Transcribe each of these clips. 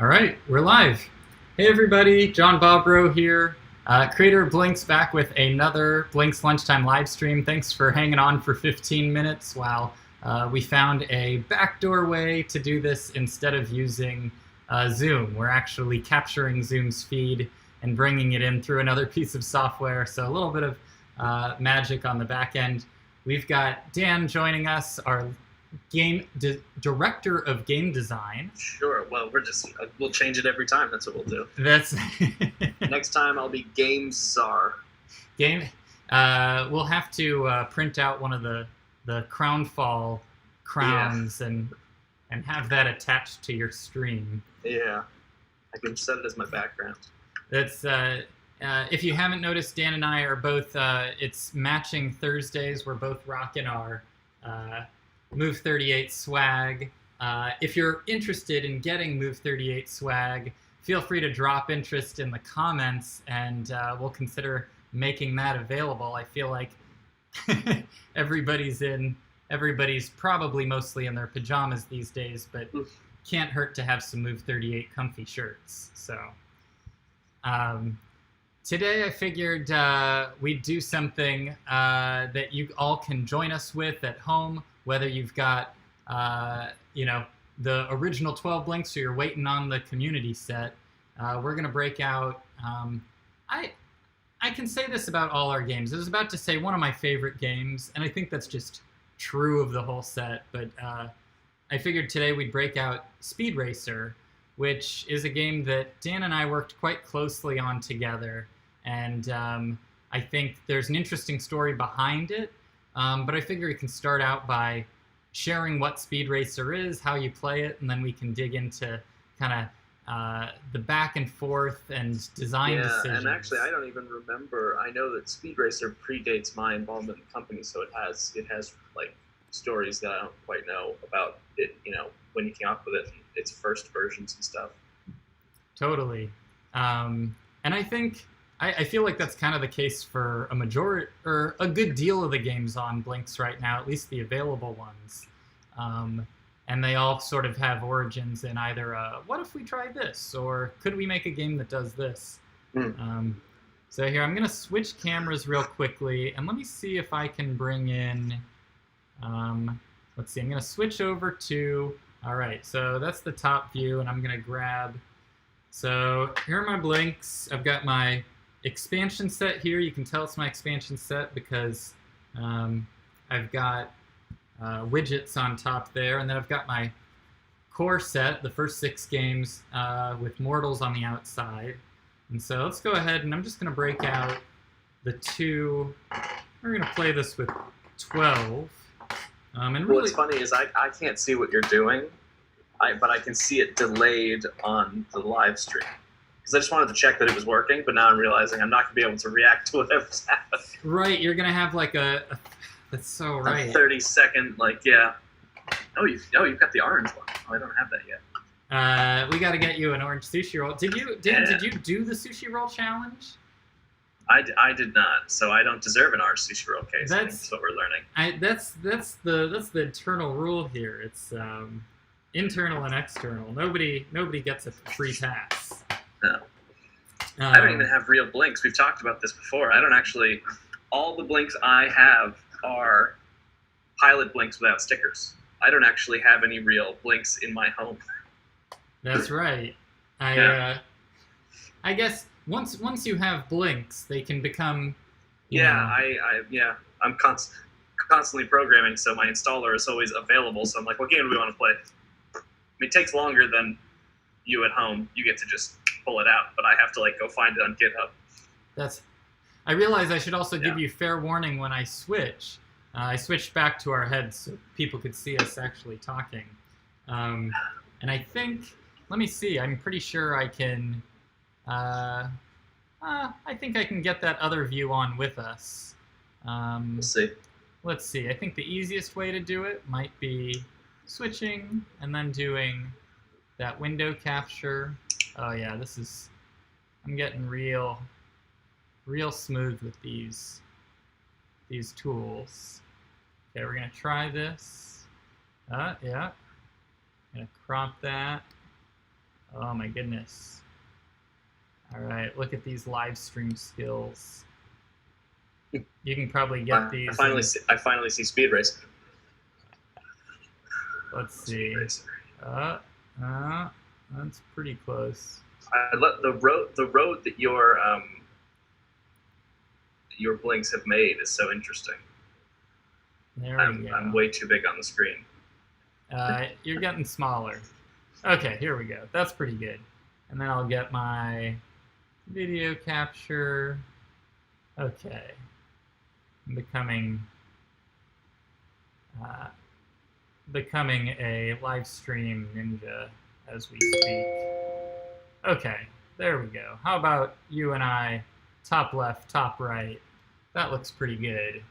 All right, we're live. Hey everybody, John Bobrow here, creator of Blinks, back with another Blinks Lunchtime live stream. Thanks for hanging on for 15 minutes while we found a backdoor way to do this instead of using Zoom. We're actually capturing Zoom's feed and bringing it in through another piece of software, so a little bit of magic on the back end. We've got Dan joining us, our director of game design. Sure. Well, we'll change it every time. That's what we'll do. That's Next time I'll be game czar. We'll have to print out one of the Crownfall crowns and have that attached to your stream. Yeah, I can set it as my background. That's if you haven't noticed, Dan and I are both. It's matching Thursdays. We're both rocking our Move 38 swag. If you're interested in getting Move 38 swag, feel free to drop interest in the comments, and we'll consider making that available. I feel like everybody's probably mostly in their pajamas these days, but can't hurt to have some Move 38 comfy shirts. So today I figured we'd do something that you all can join us with at home, whether you've got the original 12 blinks or you're waiting on the community set. We're going to break out. I can say this about all our games. I was about to say one of my favorite games, and I think that's just true of the whole set, but I figured today we'd break out Speed Racer, which is a game that Dan and I worked quite closely on together, and I think there's an interesting story behind it, but I figure we can start out by sharing what Speed Racer is, how you play it, and then we can dig into kind of the back and forth and design decisions. Yeah, and actually I don't even remember. I know that Speed Racer predates my involvement in the company, so it has like stories that I don't quite know about it, when you came up with it, and its first versions and stuff. Totally. And I think I feel like that's kind of the case for a majority or a good deal of the games on Blinks right now, at least the available ones. And they all sort of have origins in either what if we try this, or could we make a game that does this? So here, I'm going to switch cameras real quickly, and let me see if I can bring in, let's see, I'm going to switch over to, all right, so that's the top view, and I'm going to grab, so here are my Blinks. I've got my expansion set here. You can tell it's my expansion set because I've got widgets on top there, and then I've got my core set, the first 6 games with mortals on the outside. And so let's go ahead, and I'm just going to break out the 2. We're going to play this with 12. And really, what's funny is I can't see what you're doing, but I can see it delayed on the live stream. Because I just wanted to check that it was working, but now I'm realizing I'm not going to be able to react to whatever's happening. Right, you're going to have like that's so right. A 30-second, yeah. Oh, you've got the orange one. Oh, I don't have that yet. We got to get you an orange sushi roll. Did you do the sushi roll challenge? I did not, so I don't deserve an orange sushi roll case. That's what we're learning. That's the eternal rule here. It's internal and external. Nobody gets a free pass. No. I don't even have real blinks. We've talked about this before. I don't actually. All the blinks I have are pilot blinks without stickers. I don't actually have any real blinks in my home. That's right. I guess once you have blinks, they can become. I'm constantly programming, so my installer is always available. So I'm like, what game do we want to play? I mean, it takes longer than you at home. You get to just pull it out, but I have to go find it on GitHub. I realize I should also give you fair warning when I switch. I switched back to our heads so people could see us actually talking. And I think, let me see, I'm pretty sure I can, I think I can get that other view on with us. We'll see. Let's see, I think the easiest way to do it might be switching and then doing that window capture. Oh yeah, I'm getting real smooth with these tools. Okay, we're gonna try this. Yeah. I'm gonna crop that. Oh my goodness. All right, look at these live stream skills. You can probably get these. I finally see Speed Racer. Let's see. That's pretty close. The road that your blinks have made is so interesting. There we go. I'm way too big on the screen. You're getting smaller. Okay, here we go. That's pretty good. And then I'll get my video capture. Okay. I'm becoming a live stream ninja as we speak. Okay, there we go. How about you and I, top left, top right? That looks pretty good.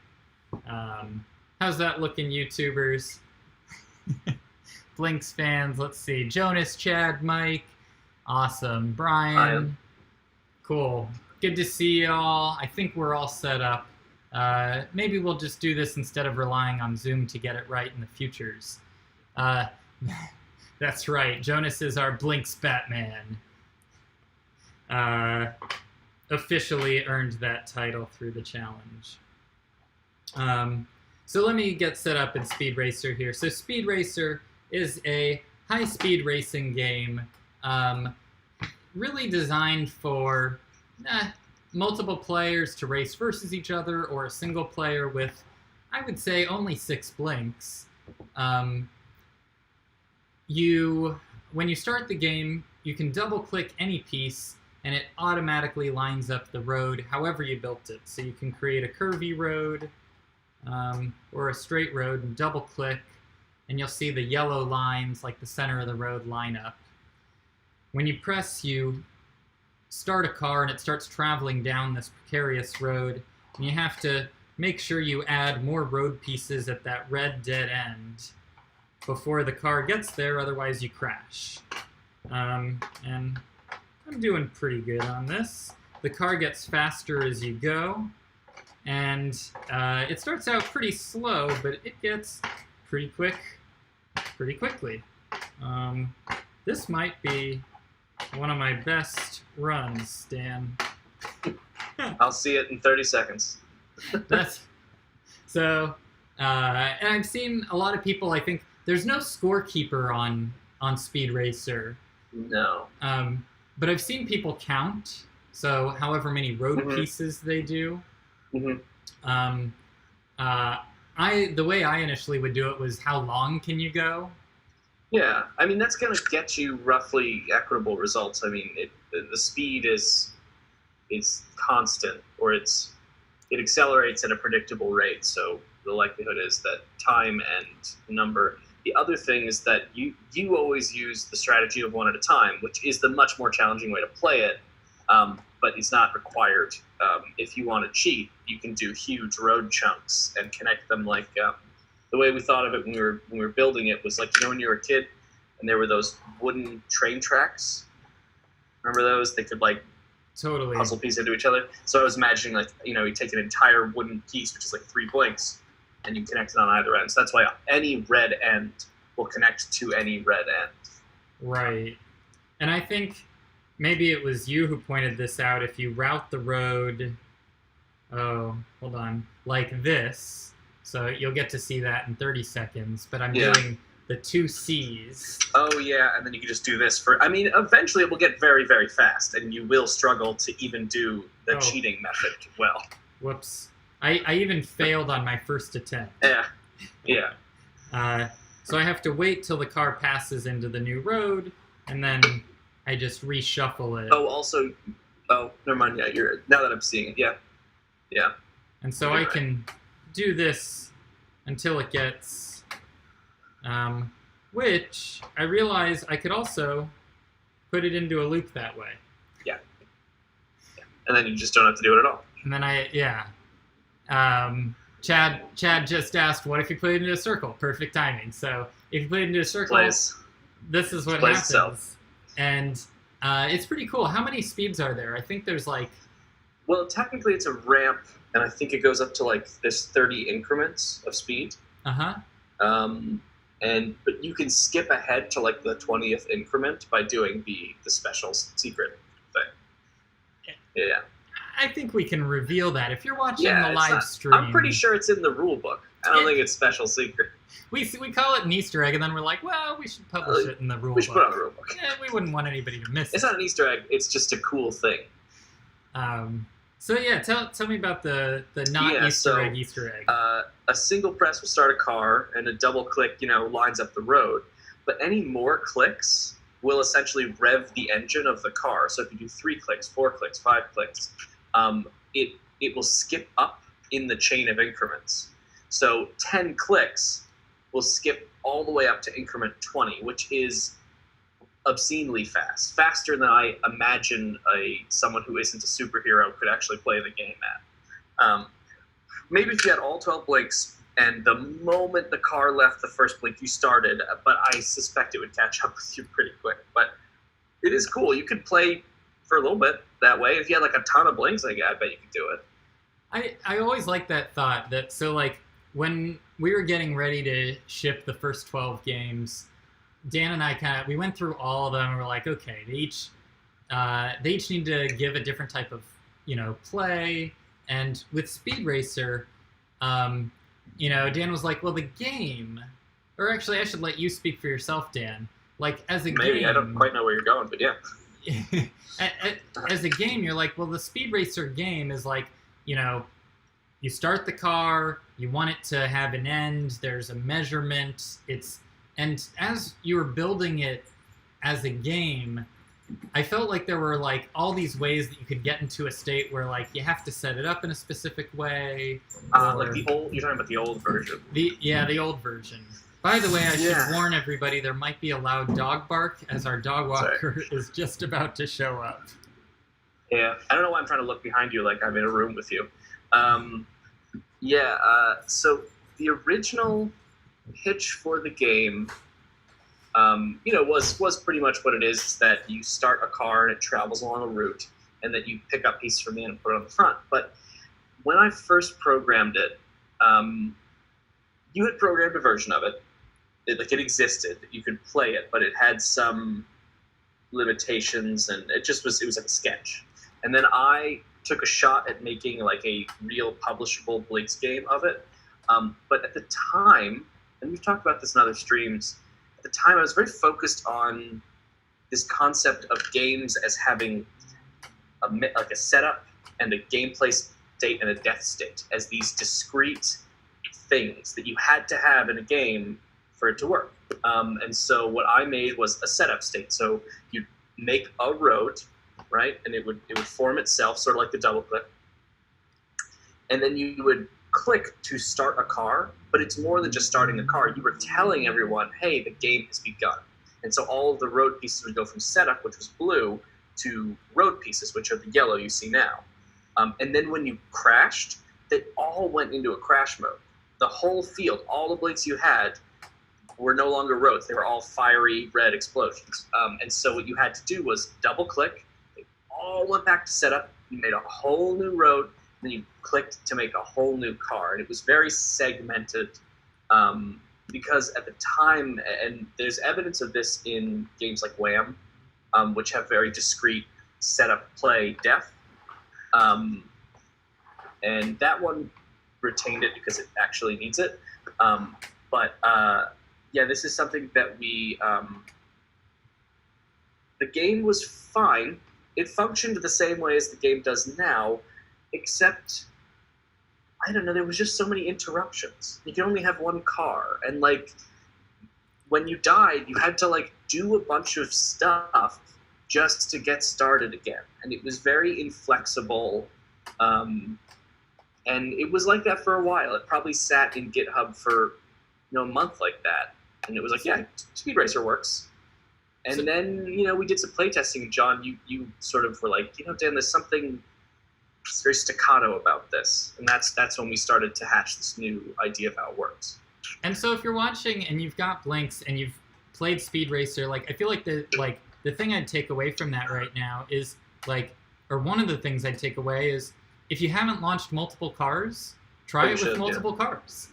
How's that looking, YouTubers? Blinks fans, let's see. Jonas, Chad, Mike. Awesome. Brian. Cool. Good to see y'all. I think we're all set up. Maybe we'll just do this instead of relying on Zoom to get it right in the futures. That's right. Jonas is our Blinks Batman. Officially earned that title through the challenge. So let me get set up in Speed Racer here. So Speed Racer is a high-speed racing game really designed for multiple players to race versus each other, or a single player with, I would say, only 6 blinks. When you start the game, you can double-click any piece, and it automatically lines up the road however you built it. So you can create a curvy road or a straight road and double-click, and you'll see the yellow lines, like the center of the road, line up. When you press, you start a car and it starts traveling down this precarious road, and you have to make sure you add more road pieces at that red dead end before the car gets there, otherwise you crash. And I'm doing pretty good on this. The car gets faster as you go, and it starts out pretty slow, but it gets pretty quick pretty quickly. This might be one of my best runs, Dan. I'll see it in 30 seconds. That's so, and I've seen a lot of people. I think there's no scorekeeper on Speed Racer. No. But I've seen people count. So however many road pieces they do. The way I initially would do it was how long can you go? Yeah, I mean that's going to get you roughly equitable results. I mean, the speed is constant, or it accelerates at a predictable rate. So the likelihood is that time and number. The other thing is that you always use the strategy of one at a time, which is the much more challenging way to play it, but it's not required. If you want to cheat, you can do huge road chunks and connect them like. The way we thought of it when we were building it was like, when you were a kid and there were those wooden train tracks. Remember those? They could totally puzzle piece into each other. So I was imagining you take an entire wooden piece, which is like 3 blinks, and you connect it on either end. So that's why any red end will connect to any red end. Right. And I think maybe it was you who pointed this out. If you route the road, like this. So you'll get to see that in 30 seconds, but I'm doing the 2 C's. Oh, yeah, and then you can just do this eventually it will get very, very fast, and you will struggle to even do the cheating method well. Whoops. I even failed on my first attempt. Yeah. So I have to wait till the car passes into the new road, and then I just reshuffle it. Never mind, now that I'm seeing it, yeah. And so I can do this until it gets, which I realize I could also put it into a loop that way. Yeah. And then you just don't have to do it at all. And then Chad just asked, what if you put it into a circle? Perfect timing. So if you put it into a circle, this is what happens. Itself. And it's pretty cool. How many speeds are there? I think there's well, technically it's a ramp, and I think it goes up to this 30 increments of speed. Uh-huh. but you can skip ahead to like the 20th increment by doing the special secret thing. Yeah. I think we can reveal that if you're watching the it's live not- stream. I'm pretty sure it's in the rule book. I don't think it's special secret. We call it an Easter egg, and then we're like, well, we should publish it in the rule book. We should put it on the rule book. Yeah, we wouldn't want anybody to miss it. It's not an Easter egg. It's just a cool thing. So yeah, tell me about the not Easter egg Easter egg. A single press will start a car, and a double click, lines up the road. But any more clicks will essentially rev the engine of the car. So if you do 3 clicks, 4 clicks, 5 clicks, it will skip up in the chain of increments. So 10 clicks will skip all the way up to increment 20, which is obscenely fast, faster than I imagine someone who isn't a superhero could actually play the game at. Maybe if you had all 12 blinks, and the moment the car left the first blink, you started, but I suspect it would catch up with you pretty quick. But it is cool. You could play for a little bit that way. If you had like a ton of blinks, I bet you could do it. I always like that thought that, so like when we were getting ready to ship the first 12 games, Dan and I we went through all of them and we're like, okay, they each need to give a different type of, play. And with Speed Racer, Dan was like, well, the game, or actually I should let you speak for yourself, Dan. Like as a game. Maybe, I don't quite know where you're going, but yeah. As a game, you're like, well, the Speed Racer game is like, you start the car, you want it to have an end, there's a measurement, and as you were building it as a game, I felt like there were like all these ways that you could get into a state where like you have to set it up in a specific way. Like you're talking about the old version. The old version. By the way, I should warn everybody, there might be a loud dog bark as our dog walker is just about to show up. Yeah, I don't know why I'm trying to look behind you like I'm in a room with you. So the original pitch for the game, was pretty much what it is, that you start a car and it travels along a route, and that you pick up pieces from the end and put it on the front. But when I first programmed it, you had programmed a version of it. It existed. You could play it, but it had some limitations, and it was like a sketch. And then I took a shot at making like a real publishable Blinks game of it. But at the time, and we've talked about this in other streams, at the time I was very focused on this concept of games as having a setup and a gameplay state and a death state as these discrete things that you had to have in a game for it to work. And so what I made was a setup state. So you make a road, right? And it would form itself, sort of like the double click. And then you would click to start a car, but it's more than just starting a car. You were telling everyone, hey, the game has begun. And so all of the road pieces would go from setup, which was blue, to road pieces, which are the yellow you see now. And then when you crashed, they all went into a crash mode. The whole field, all the blinks you had, were no longer roads. They were all fiery red explosions. And so what you had to do was double click. They all went back to setup. You made a whole new road. Then you clicked to make a whole new car. And it was very segmented because at the time, and there's evidence of this in games like Wham, which have very discrete setup, play, depth. And that one retained it because it actually needs it. This is something that the game was fine. It functioned the same way as the game does now, except, I don't know, there was just so many interruptions. You could only have one car, and like, when you died, you had to like do a bunch of stuff just to get started again. And it was very inflexible, and it was like that for a while. It probably sat in GitHub for a month like that. And it was like, yeah, Speed Racer works. And then, we did some playtesting. John, you sort of were like, Dan, there's something very staccato about this. And that's when we started to hatch this new idea of how it works. And so if you're watching and you've got Blinks and you've played Speed Racer, like, I feel like the thing I'd take away from that right now is one of the things I'd take away is, if you haven't launched multiple cars, try it with multiple cars.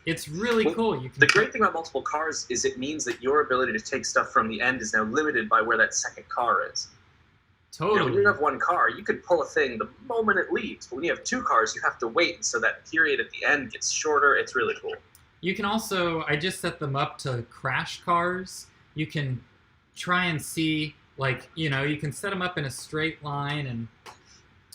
It's really Well, cool. You can The great thing about multiple cars is it means that your ability to take stuff from the end is now limited by where that second car is. totally. When you have one car, you could pull a thing the moment it leaves. But when you have two cars, you have to wait, and so that period at the end gets shorter. It's really cool. You can also, I just set them up to crash cars. You can try and see, like, you can set them up in a straight line and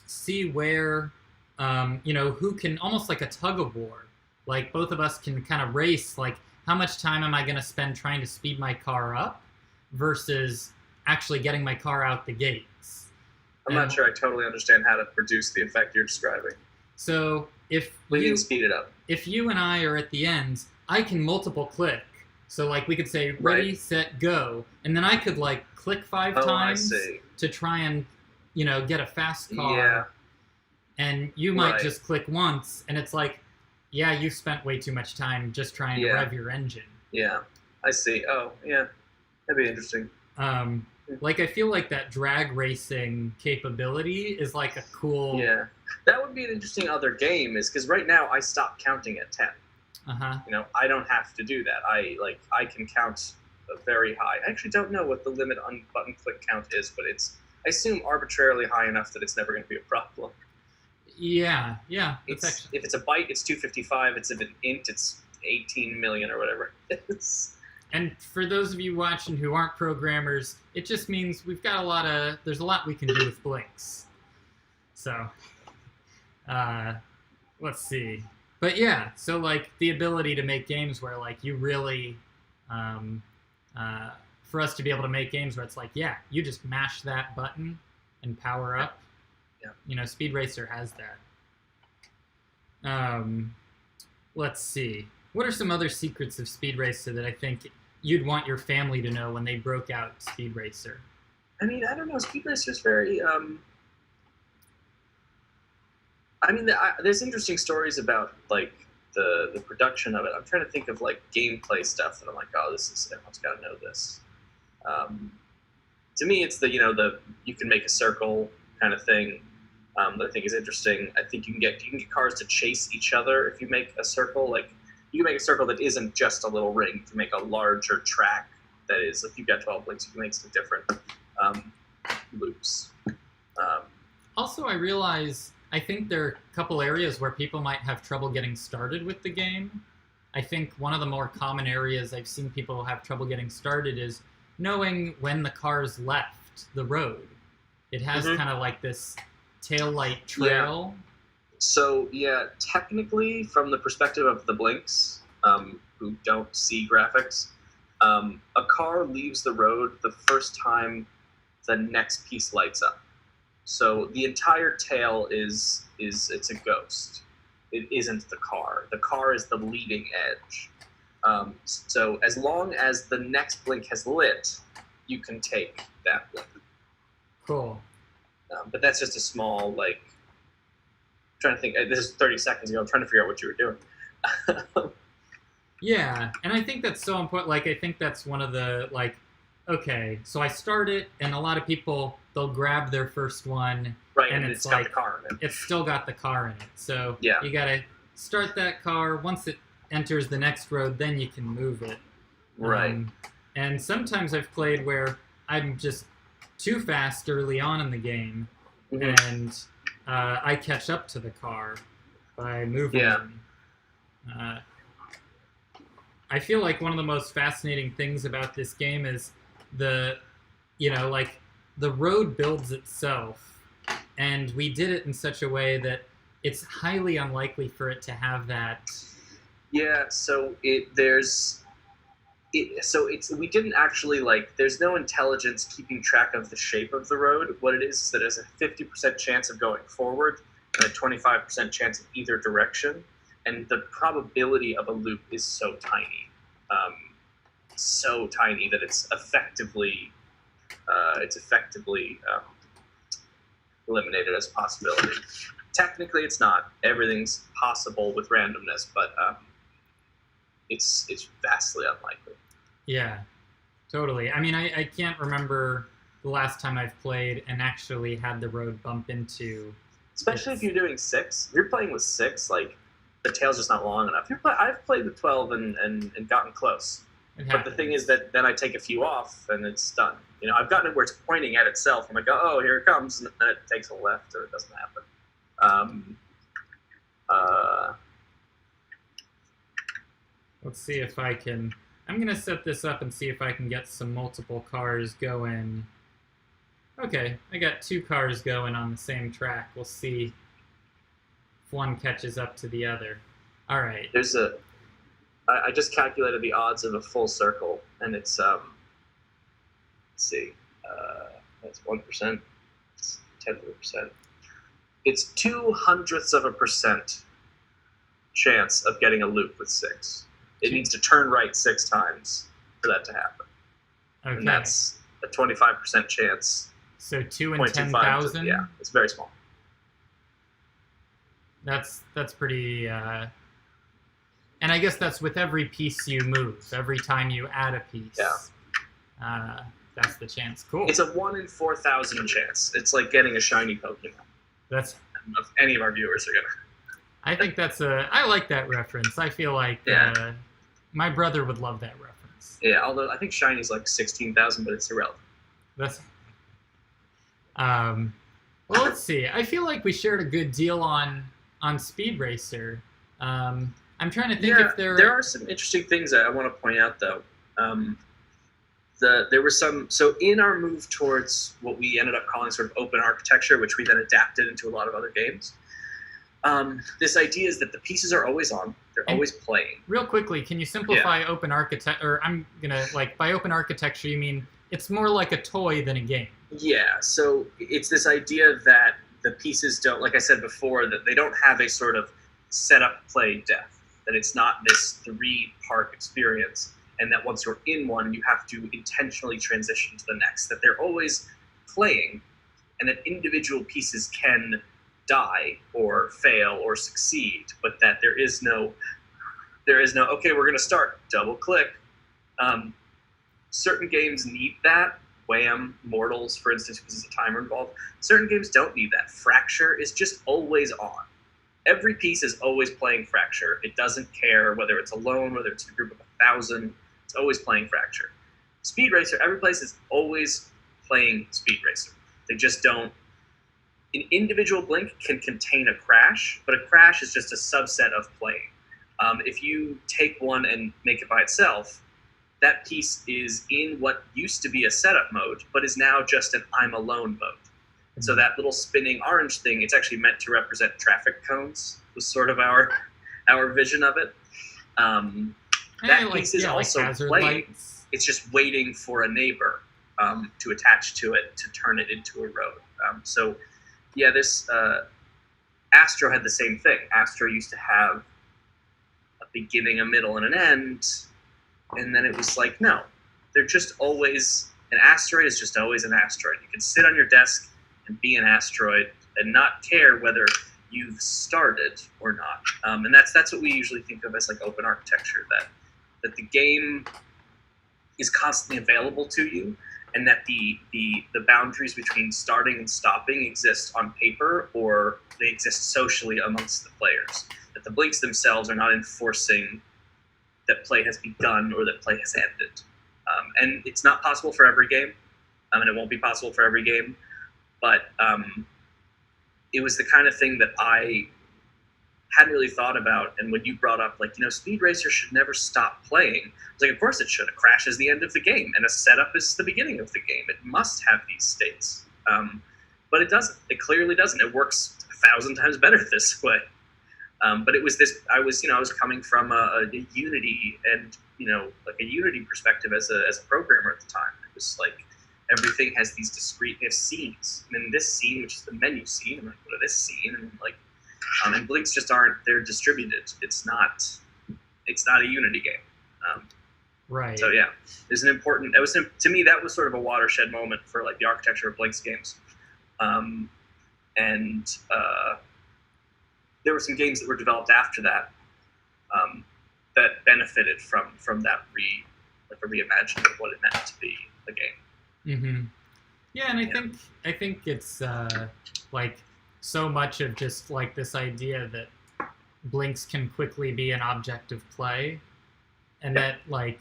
see where, who can, almost like a tug of war. Like, both of us can kind of race, like, how much time am I going to spend trying to speed my car up versus actually getting my car out the gates. I'm not sure I totally understand how to produce the effect you're describing. So if We can speed it up. If you and I are at the end, I can multiple click. So like we could say ready, Right. set, go, and then I could like click 5 times I see. to try and get a fast car. Yeah. And you might Right. just click once, and it's like, yeah, you spent way too much time just trying to Yeah. rev your engine. Yeah, I see. Oh, yeah. That'd be interesting. Like I feel like that drag racing capability is like a cool. Yeah. That would be an interesting other game, is because right now I stopped counting at 10. I don't have to do that. I can count a very high. I actually don't know what the limit on button click count is, but it's, I assume, arbitrarily high enough that it's never going to be a problem. Yeah. If it's a byte, it's 255. If it's an int, it's 18 million or whatever it is. And for those of you watching who aren't programmers, it just means we've got there's a lot we can do with blinks. So, let's see. But yeah, so like the ability to make games where like you really, for us to be able to make games where it's like, yeah, you just mash that button and power up. Yeah. Speed Racer has that. Let's see. What are some other secrets of Speed Racer that I think you'd want your family to know when they broke out Speed Racer? I mean, I don't know. Speed Racer is very. There's interesting stories about like the production of it. I'm trying to think of like gameplay stuff that I'm like, oh, everyone's got to know this. To me, it's the you can make a circle kind of thing. That I think is interesting. I think you can get cars to chase each other if you make a circle. Like you can make a circle that isn't just a little ring. You can make a larger track that is. If you've got 12 links, you can make some different loops. Also, I think there are a couple areas where people might have trouble getting started with the game. I think one of the more common areas I've seen people have trouble getting started is knowing when the cars left the road. It has kind of like this tail light trail. Yeah. So, yeah, technically, from the perspective of the blinks, who don't see graphics, a car leaves the road the first time the next piece lights up. So the entire tail it's a ghost. It isn't the car. The car is the leading edge. So as long as the next blink has lit, you can take that blink. Cool. But that's just a small, like, I'm trying to think, this is 30 seconds ago, I'm trying to figure out what you were doing. Yeah, and I think that's so important. Like, I think that's one of the, like, okay, so I start it, and a lot of people, they'll grab their first one. Right, and it's got the car in it. It's still got the car in it. So yeah. You got to start that car. Once it enters the next road, then you can move it. Right. And sometimes I've played where I'm just too fast early on in the game, and I catch up to the car by moving them. I feel like one of the most fascinating things about this game is the road builds itself, and we did it in such a way that it's highly unlikely for it to have that. Yeah, so we didn't actually, like, there's no intelligence keeping track of the shape of the road. What it is that there's a 50% chance of going forward and a 25% chance in either direction, and the probability of a loop is so tiny. That it's effectively eliminated as a possibility. Technically, it's not. Everything's possible with randomness, but it's vastly unlikely. Yeah, totally. I mean, I can't remember the last time I've played and actually had the road bump into. Especially if you're doing 6. If you're playing with 6, like, the tail's just not long enough. I've played with 12 and gotten close. But the thing is that then I take a few off and it's done. You know, I've gotten it where it's pointing at itself. I'm like, oh, here it comes, and then it takes a left, or it doesn't happen. Let's see if I can. I'm gonna set this up and see if I can get some multiple cars going. Okay, I got 2 cars going on the same track. We'll see if one catches up to the other. All right. I just calculated the odds of a full circle, and it's let's see, that's 1%, it's 10%. It's 0.02% chance of getting a loop with 6. It needs to turn right 6 times for that to happen. Okay. And that's a 25% chance. So 2 in 10,000. Yeah, it's very small. That's pretty. And I guess that's with every piece you move. Every time you add a piece. Yeah. That's the chance. Cool. It's a 1 in 4,000 chance. It's like getting a shiny Pokemon. That's. If any of our viewers are gonna. I think that's I like that reference. I feel like my brother would love that reference. Yeah, although I think shiny's like 16,000, but it's irrelevant. That's. Well, let's see. I feel like we shared a good deal on Speed Racer. I'm trying to think if there are some interesting things that I want to point out, though. There were some. So in our move towards what we ended up calling sort of open architecture, which we then adapted into a lot of other games. This idea is that the pieces are always on; they're always playing. Real quickly, can you simplify open architecture? Or I'm gonna by open architecture, you mean it's more like a toy than a game? Yeah. So it's this idea that the pieces don't, like I said before, that they don't have a sort of setup, play, death. That it's not this 3-part experience, and that once you're in one, you have to intentionally transition to the next. That they're always playing, and that individual pieces can die or fail or succeed, but that there is no okay, we're going to start, double click. Certain games need that. Wham, Mortals, for instance, because there's a timer involved. Certain games don't need that. Fracture is just always on. Every piece is always playing Fracture. It doesn't care whether it's alone, whether it's a group of 1,000. It's always playing Fracture. Speed Racer, every place is always playing Speed Racer. They just don't. An individual blink can contain a crash, but a crash is just a subset of playing. If you take one and make it by itself, that piece is in what used to be a setup mode, but is now just an I'm alone mode. And so that little spinning orange thing, it's actually meant to represent traffic cones, was sort of our vision of it. That piece is also playing. Lights. It's just waiting for a neighbor to attach to it to turn it into a road. This Astro had the same thing. Astro used to have a beginning, a middle, and an end, and then it was like, no, they're just always, an asteroid is just always an asteroid. You can sit on your desk and be an asteroid and not care whether you've started or not. And that's what we usually think of as like open architecture, that the game is constantly available to you, and that the boundaries between starting and stopping exist on paper, or they exist socially amongst the players. That the blinks themselves are not enforcing that play has begun or that play has ended. And it's not possible for every game, and it won't be possible for every game, but it was the kind of thing that I hadn't really thought about. And when you brought up, like, Speed Racer should never stop playing, I was like, of course it should. A crash is the end of the game, and a setup is the beginning of the game. It must have these states. But it doesn't. It clearly doesn't. It works 1,000 times better this way. But it was this, I was coming from a Unity and, like a Unity perspective as a programmer at the time. It was like, everything has these discrete, they have scenes. And in this scene, which is the menu scene, I'm going to go to this scene, and like, and blinks just aren't, they're distributed. It's not a Unity game. Right. So yeah, there's an important, to me, that was sort of a watershed moment for like the architecture of Blinks games. There were some games that were developed after that that benefited from that a reimagining of what it meant to be a game. Mm-hmm. Yeah, and I think it's like so much of just like this idea that blinks can quickly be an object of play, and that like,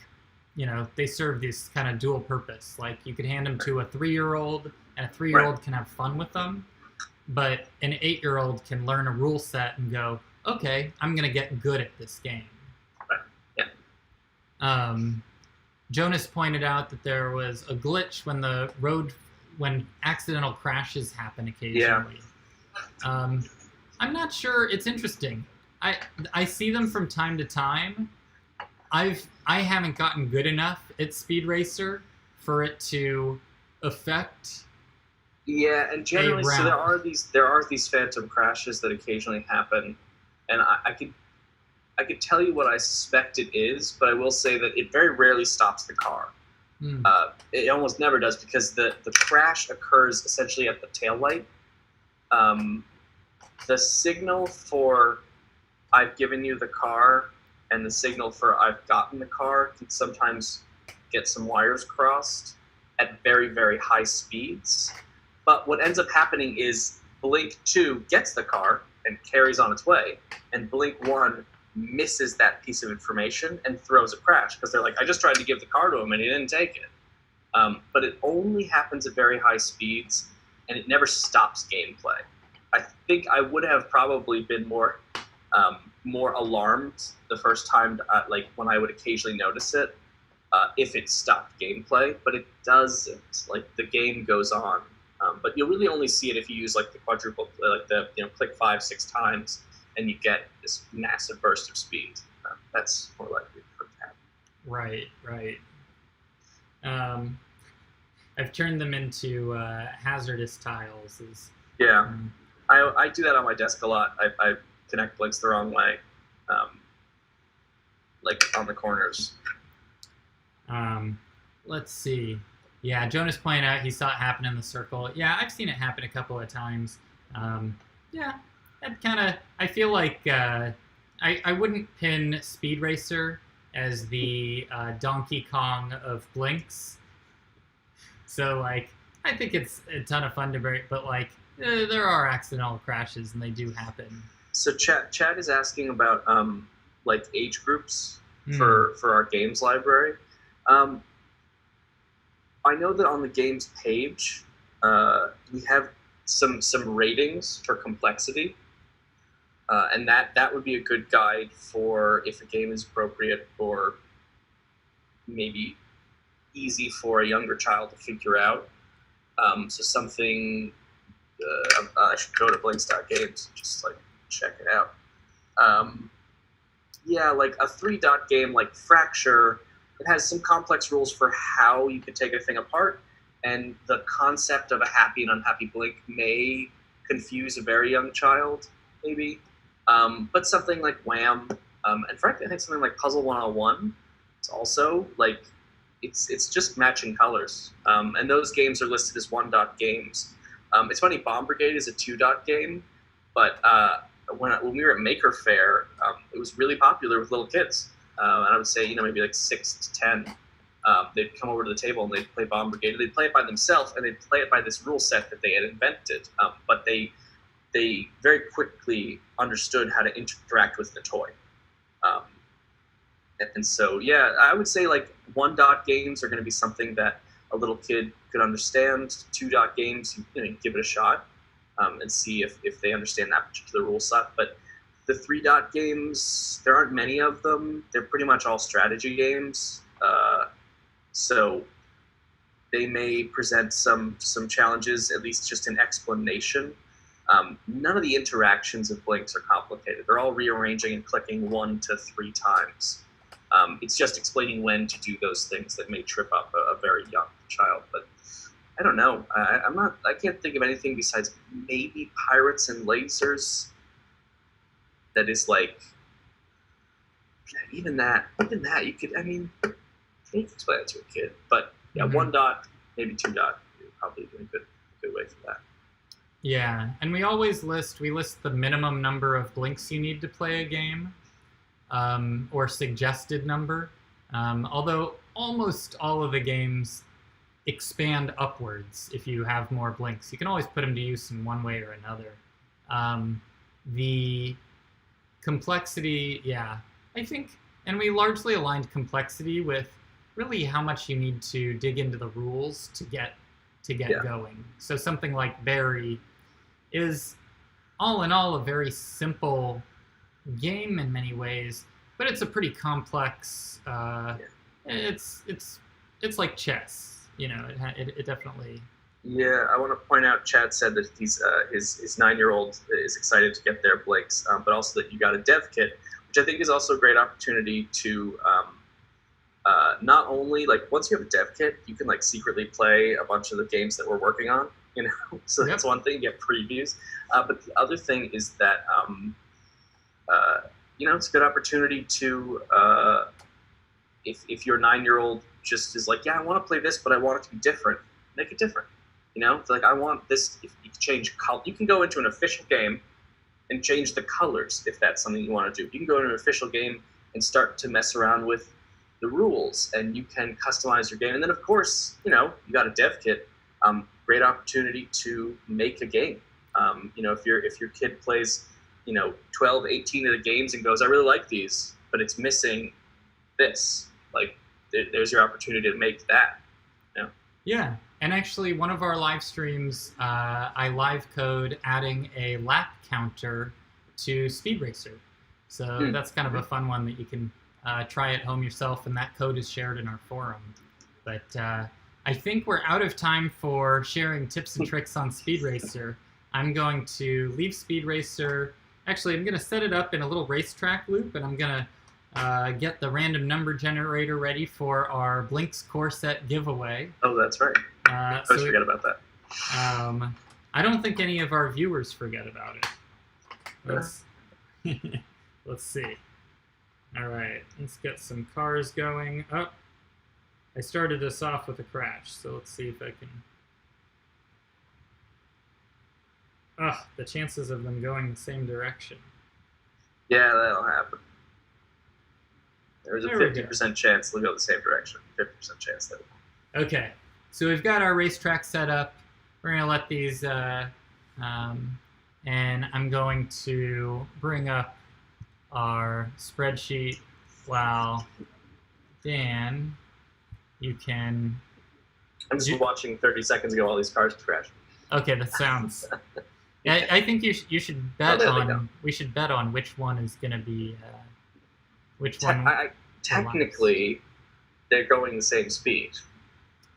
they serve this kind of dual purpose. Like you could hand them to a 3-year-old, and a 3-year-old can have fun with them, but an 8-year-old can learn a rule set and go, okay, I'm gonna get good at this game. Right. Yeah. Jonas pointed out that there was a glitch when accidental crashes happen occasionally. Yeah. I'm not sure. It's interesting. I see them from time to time. I haven't gotten good enough at Speed Racer for it to affect. Yeah, and generally, so there are these phantom crashes that occasionally happen, and I could tell you what I suspect it is, but I will say that it very rarely stops the car. It almost never does, because the crash occurs essentially at the taillight. The signal for I've given you the car and the signal for I've gotten the car can sometimes get some wires crossed at very, very high speeds. But what ends up happening is Blink 2 gets the car and carries on its way, and Blink 1 misses that piece of information and throws a crash, because they're like, I just tried to give the car to him and he didn't take it. But it only happens at very high speeds, and it never stops gameplay. I think I would have probably been more alarmed the first time, like when I would occasionally notice it, if it stopped gameplay, but it doesn't. Like the game goes on, but you'll really only see it if you use like the quadruple, like the click 5-6 times, and you get this massive burst of speed. That's more likely for it to happen. Right. I've turned them into hazardous tiles. Yeah. I do that on my desk a lot. I connect blinks the wrong way, like on the corners. Let's see. Yeah, Jonas pointed out he saw it happen in the circle. Yeah, I've seen it happen a couple of times. Yeah, that kind of. I feel like I wouldn't pin Speed Racer as the Donkey Kong of blinks. So like, I think it's a ton of fun to break, but like. There are accidental crashes, and they do happen. So Chad is asking about like age groups for our games library. I know that on the games page we have some ratings for complexity, and that would be a good guide for if a game is appropriate or maybe easy for a younger child to figure out. So something. I should go to blinks.games and just like check it out. Yeah, like a 3-dot game like Fracture, it has some complex rules for how you could take a thing apart, and the concept of a happy and unhappy blink may confuse a very young child, maybe. But something like Wham, and frankly, I think something like Puzzle 101, it's also like it's just matching colors, and those games are listed as 1-dot games. It's funny, Bomb Brigade is a 2-dot game, but when we were at Maker Faire, it was really popular with little kids. And I would say, maybe like 6 to 10. They'd come over to the table and they'd play Bomb Brigade. They'd play it by themselves, and they'd play it by this rule set that they had invented. But they very quickly understood how to interact with the toy. And so, yeah, I would say like 1-dot games are going to be something that a little kid could understand. 2-dot games, you give it a shot and see if they understand that particular rule set. But the 3-dot games, there aren't many of them. They're pretty much all strategy games. So they may present some challenges, at least just in explanation. None of the interactions of blinks are complicated. They're all rearranging and clicking 1 to 3 times. It's just explaining when to do those things that may trip up a very young child. But I don't know. I can't think of anything besides maybe Pirates and Lasers. That is like, even that you could. I mean, you could explain it to a kid. But yeah, 1-dot, maybe 2-dot, probably a good way for that. Yeah, and we list the minimum number of blinks you need to play a game. Or suggested number, although almost all of the games expand upwards if you have more blinks. You can always put them to use in one way or another. The complexity, yeah. I think, and we largely aligned complexity with really how much you need to dig into the rules to get going. So something like Barry is all in all a very simple game in many ways, but it's a pretty complex. It's like chess, you know. It definitely. Yeah, I want to point out. Chad said that he's his 9-year-old is excited to get their Blinks, but also that you got a dev kit, which I think is also a great opportunity to not only like once you have a dev kit, you can like secretly play a bunch of the games that we're working on. You know, so that's one thing. You get previews, but the other thing is that you know, it's a good opportunity to if your 9-year-old just is like, yeah, I want to play this, but I want it to be different. Make it different. You know, it's like I want this. If you change color, you can go into an official game and change the colors if that's something you want to do. You can go into an official game and start to mess around with the rules, and you can customize your game. And then, of course, you know, you got a dev kit. Great opportunity to make a game. You know, if your kid plays, you know, 12, 18 of the games and goes, I really like these, but it's missing this. Like, there's your opportunity to make that. You know? Yeah. And actually, one of our live streams, I live code adding a lap counter to Speed Racer. So that's kind of a fun one that you can try at home yourself, and that code is shared in our forum. But I think we're out of time for sharing tips and tricks on Speed Racer. I'm going to leave Speed Racer. Actually, I'm going to set it up in a little racetrack loop, and I'm going to get the random number generator ready for our Blinks core set giveaway. Oh, that's right. I always forget about that. I don't think any of our viewers forget about it. Let's see. All right, let's get some cars going. Oh, I started us off with a crash, so let's see if I can. Oh, the chances of them going the same direction. Yeah, that'll happen. There's a 50% chance they'll go the same direction. 50% chance that. Okay, so we've got our racetrack set up. We're going to let these, and I'm going to bring up our spreadsheet while Dan, you can... I'm just watching 30 seconds ago all these cars crash. Okay, that sounds... I think you should bet on... We should bet on which one is going to be... which one... Technically, they're going the same speed.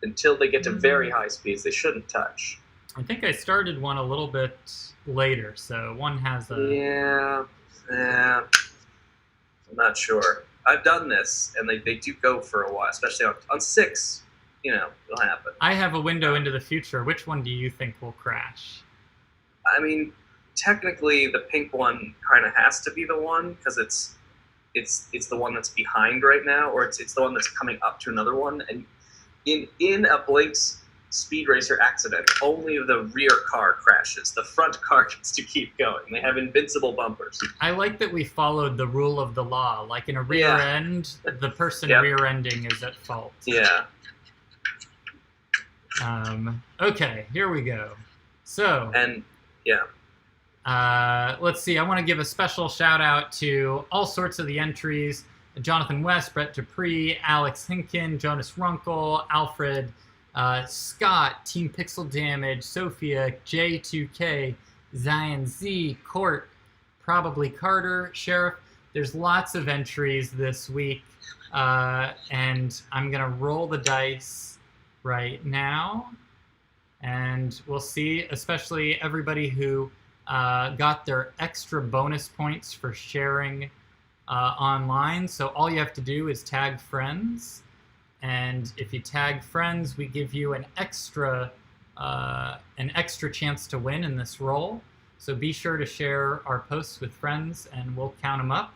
Until they get to very high speeds, they shouldn't touch. I think I started one a little bit later, so one has a... Yeah, I'm not sure. I've done this, and they do go for a while, especially on 6. You know, it'll happen. I have a window into the future. Which one do you think will crash? I mean, technically, the pink one kind of has to be the one, because it's the one that's behind right now, or it's the one that's coming up to another one. And in a Blinks Speed Racer accident, only the rear car crashes. The front car gets to keep going. They have invincible bumpers. I like that we followed the rule of the law. Like in a rear end, the person rear-ending is at fault. Yeah. Okay, here we go. So... And, let's see. I want to give a special shout out to all sorts of the entries: Jonathan West, Brett Dupree, Alex Hinkin, Jonas Runkle, Alfred, Scott, Team Pixel Damage, Sophia, J2K, Zion Z, Court, Probably Carter, Sheriff. There's lots of entries this week, and I'm gonna roll the dice right now, and we'll see. Especially everybody who got their extra bonus points for sharing online. So all you have to do is tag friends, and if you tag friends, we give you an extra chance to win in this roll. So be sure to share our posts with friends, and we'll count them up.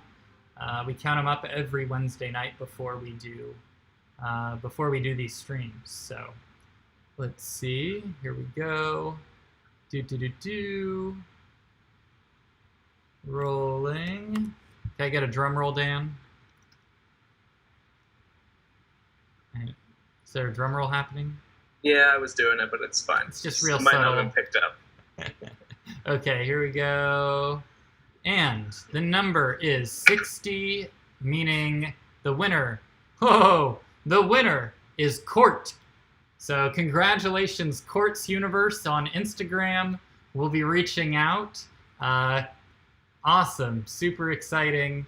We count them up every Wednesday night before we do these streams. So let's see. Here we go. Rolling. Can I get a drum roll, Dan? Is there a drum roll happening? Yeah, I was doing it, but it's fine. It's just real might subtle. not have been picked up. Okay, here we go. And the number is 60, meaning the winner. Oh, the winner is Court. So congratulations, Court's Universe on Instagram. We'll be reaching out. Awesome, super exciting.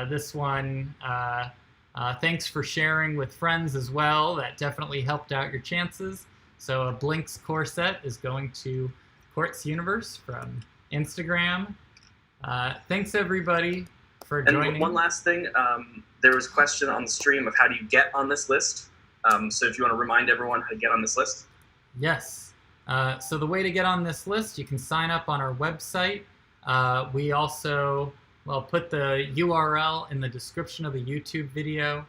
This one, thanks for sharing with friends as well. That definitely helped out your chances. So a Blinks core set is going to Court's Universe from Instagram. Thanks everybody for joining. And one last thing, there was a question on the stream of how do you get on this list. So if you want to remind everyone how to get on this list. Yes. So the way to get on this list, you can sign up on our website. We also, put the URL in the description of the YouTube video.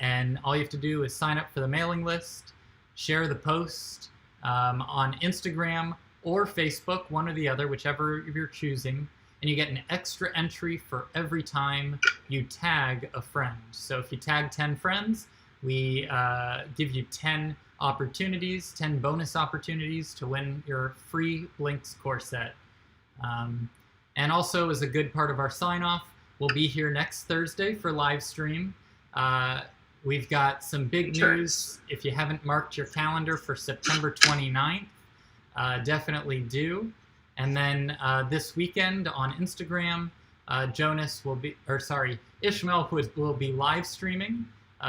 And all you have to do is sign up for the mailing list, share the post on Instagram or Facebook, one or the other, whichever you're choosing. And you get an extra entry for every time you tag a friend. So if you tag 10 friends, we give you 10 opportunities, 10 bonus opportunities to win your free Blinks core set. And also, as a good part of our sign-off, we'll be here next Thursday for live stream. We've got some big news. If you haven't marked your calendar for September 29th, definitely do. And then this weekend on Instagram, Ishmael will be live streaming.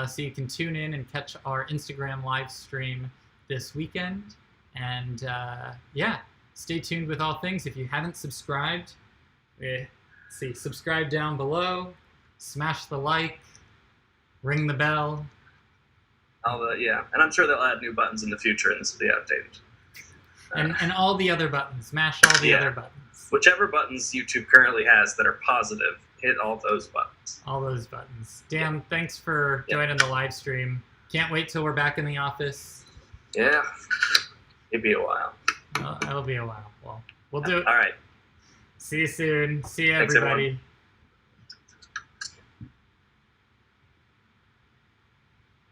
So you can tune in and catch our Instagram live stream this weekend. And yeah, stay tuned with all things. If you haven't subscribed, subscribe down below, smash the like, ring the bell. Yeah, and I'm sure they'll add new buttons in the future, and this will be outdated. And all the other buttons, smash all the other buttons. Whichever buttons YouTube currently has that are positive, hit all those buttons. All those buttons. Dan, thanks for joining the live stream. Can't wait till we're back in the office. Yeah, it'll be a while. Well, it'll be a while. Well, we'll do it. All right. See you soon. See you, Thanks, everybody. Everyone.